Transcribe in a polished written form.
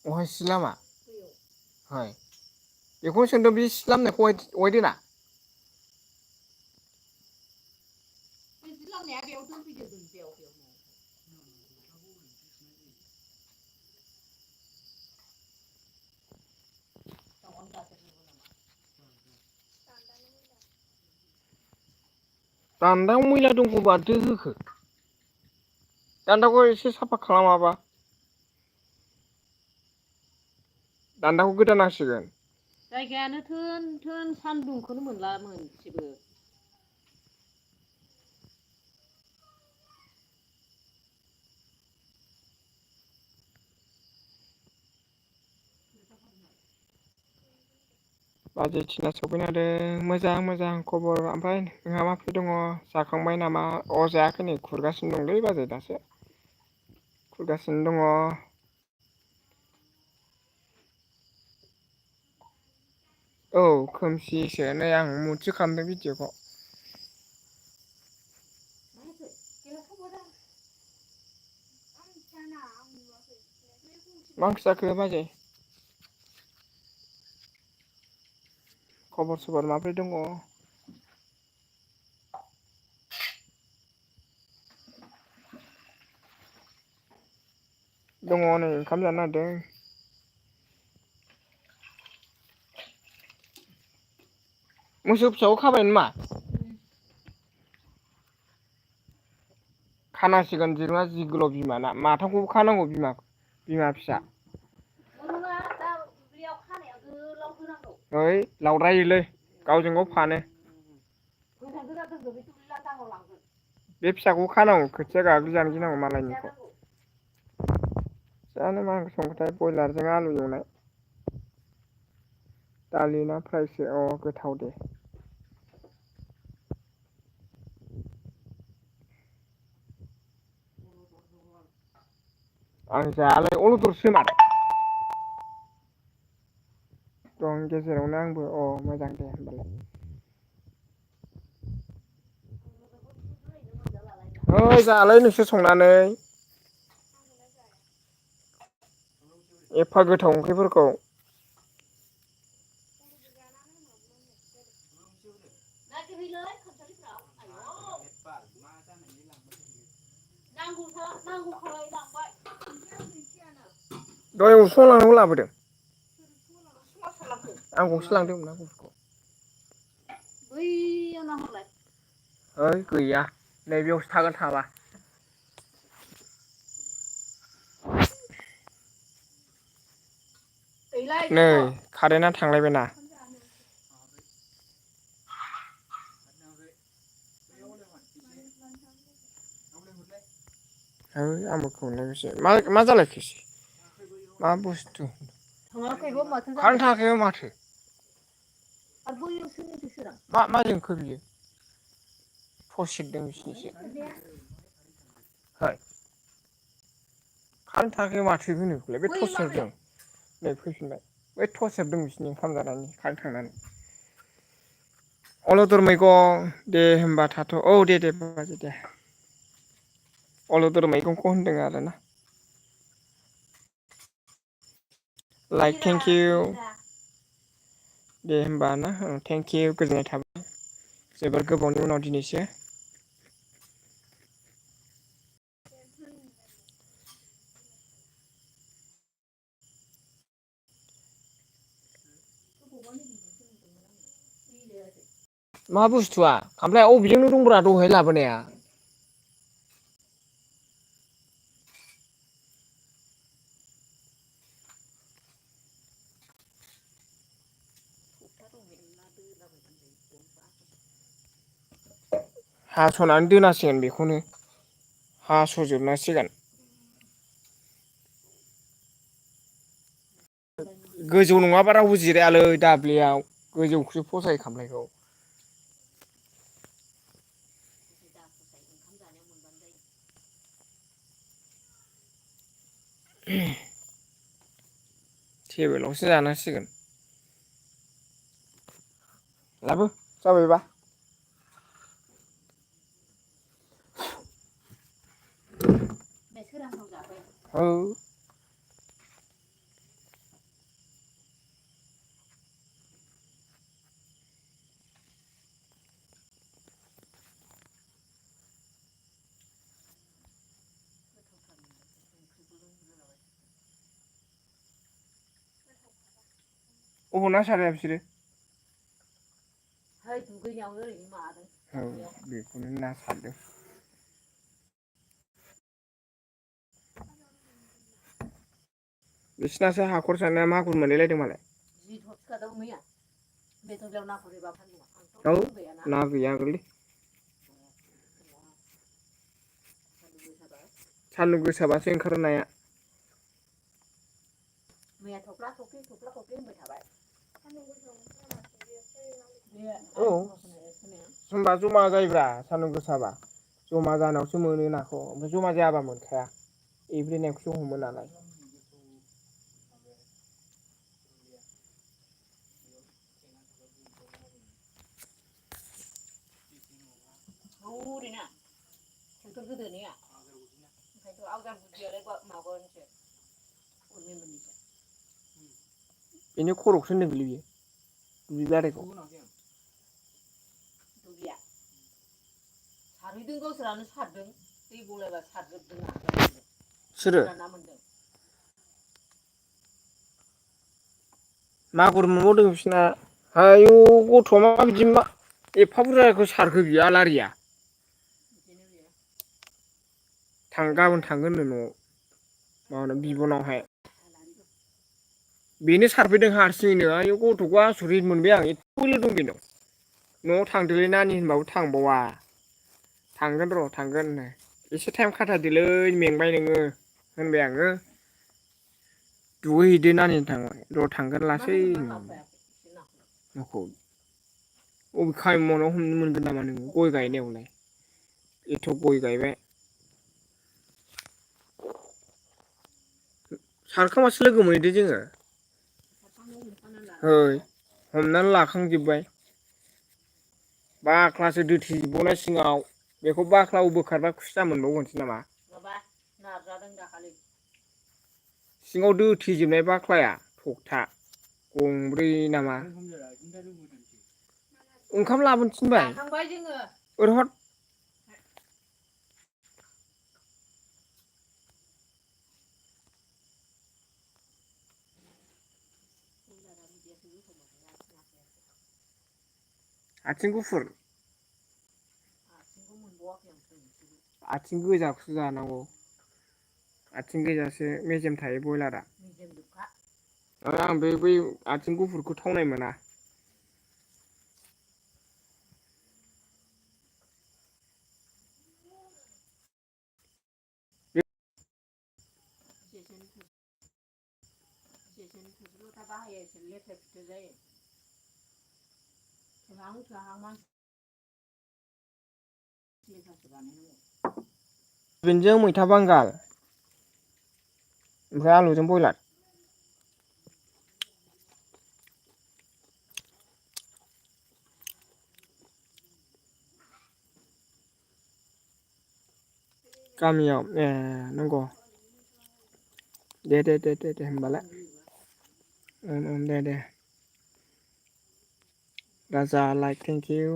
अहाय सिलामा हाय बेखौनो सोंदों बे सिलामनायखौ अहाय दोना दान्दायाव मैला दंखौबा माथो होखो दान्दाखौ एसे साफा खालामाबा दान्दाखौ गोदान नांसिगोन जायगायानो थोन थोन सान्दुंखौनो मोनला मोनसेबो बाजै थिना सफैनो हादों मोजां खबर ओमफ्राय नोंहा माब्रै दङ जाखांबाय नामा अ जायाखै नै खुरगासिनो दंलै बाजै दासो खुरगासिनो दङ औ खोमसिसो नै आं मुथसो खालामदों भिडिअखौ मा ओंख्रि जाखो बाजै खबर सबर माब्रै दङ दङ नै ओंखाम जानो नागिरदों मोसौ फिसाखौ खाबाय नामा खानांसिगोन दिरुङा जि गोलाव बिमाना माथामखौबो खानांगौ बिमा फिसा ओइ लावद्रायोलै गावजों गाव फानो बे फिसाखौ खानांगौ खोथिया गाग्लिजानो गिनांगौ मालायनिखौ जानो मा ओंख्रि संखोथाय बयलारजों आलु एवनाय दालि ना फ्रायसो अ गोथाव दे आं जायालै अलदरसो मा दं गेजेरावनो आंबो अ मोजां दे होमबालाय ओइ जालाय नोंसोर संनानै एफा गोथाव ओंख्रिफोरखौ दहाय उसुङाव लांनांगौ लाबोदों आं गंसे लांदोंमोन ना गुफुरखौ ओइ गैया नैबेयावसो थागोन थाबा नै कारेन्टआ थांलायबायना ओइ आंबो खोमोनलायबायसो मा जालायखोसै मा बुस्थु कारेन्ट थाङाखैबा माथो मा जोंखो बियो टर्स सेरदों बिसिनिसो कारेन्ट थाङाखै माथो होनो बे टर्स सेरदों नै फैफिनबाय बै टर्स सेरदों बिसिनि ओंखाम जानायनि कारेन्ट थांनानै अलदर मैगं दे होमबा थाथ' औ दे बाजै दे अलदर मैगंखौ होनदों आरोना लाइक थेंक इउ दे होमबा ना थेंक इउ गोजोननाय थाबाय जोबोर गोबावनि उनाव दिनैसो मा बुस्थुआ ओमफ्राय अबेजोंनो दंब्रा दहाय लाबोनाया हास'नानै दोनांसिगोन बेखौनो हास'जोबनांसिगोन गोजौ नङाबा रावबो जिरायालै दाब्लियाव गोजौखौसो फसायो खामफ्लायखौ टेबोलावसो जानांसिगोन लाबो जाबायबा औ अबाव ना साराया बिसोरो दुगैनायावनो ओरैनो मादों औ बेखौनो ना सारदों बिसिनासो हाखर सारनाया मागुर मोनलायलायदों मालाय जि थरथिखादों मैया बे दुब्लियाव ना गुरहैबा फानदों औ ना गैया गोरलै सान्दुं गोसाबासो ओंखारो नाया मैया थफ्ला थफ्लि होनबाय थाबाय औ होनबा जमा जायोब्रा सान्दुं गोसाबा जमा जानायावसो मोनो नाखौ ओमफ्राय जमा जायाबा मोनखाया एब्रेनायखौसो हमो नालाय हौरैना ट्रेक्टर गोदोनिया ओंखायनोथ' आवजार गुदियालाय माबानिसो उरमिमोननिसो बेनि खर'खौसो होनदोंलै बियो दुब्लि बारिखौ दुब्लिया सारहैदों गावसोरानो सारदों दै बलायबा सारजोबदों ना सोरो ना मोनदों मागुर मोनबावदों बिसिना आयु गथ'आ मा बिदि मा एफा बुरजाखौ सारखो बियो आलारिया गाबोन थांगोन नो न'आव माबानो बिबनावहाय बेनो सारफैदों हारसिङैनो आयु गथ'खौ आसरित मोनबाय आं एथ' बोलो दं बेनाव न'आव थांदोलै नानि होनबाबो थांबावा थांगोन र' थांगोन होनो एसे टाइम खाथायदोलै मेंबाय नोङो होनबाय आङो दुगैहैदो नानि थांबाय र' थांगोन लासै अबे खामानि मावनायाव हमनो मोनगोन नामा नोङो गय गायनायावलाय एथ' गय गायबाय सारखांबासो लोगो मोनहैदो जोङो ओइ हमनानै लाखांजोब्बाय बाख्लासो दोथेजोबबावनाय सिङाव बेखौ बाख्लाखौ बोखारबा खुसिया मोनबावगोनसो नामा माबा नारजादों दाखालि सिङाव दोथेजोबनाय बाख्लाया थगथा गंब्रै नामा ओंखाम लाबोनो थिनबाय जाखांबाय जोङो ओरै हर आथिं गुफुर आथिं गोजाखौसो जानांगौ आथिं गोजासो मेजेम थायो बयलारा आं बै आथिं गुफुरखौ थावनाय मोना बेनोजों मैथा बांगाल ओमफ्राय आलुजों बयलार गामियाव ए नंगौ दे होमबालाय दे राजा लाइक थेंक इउ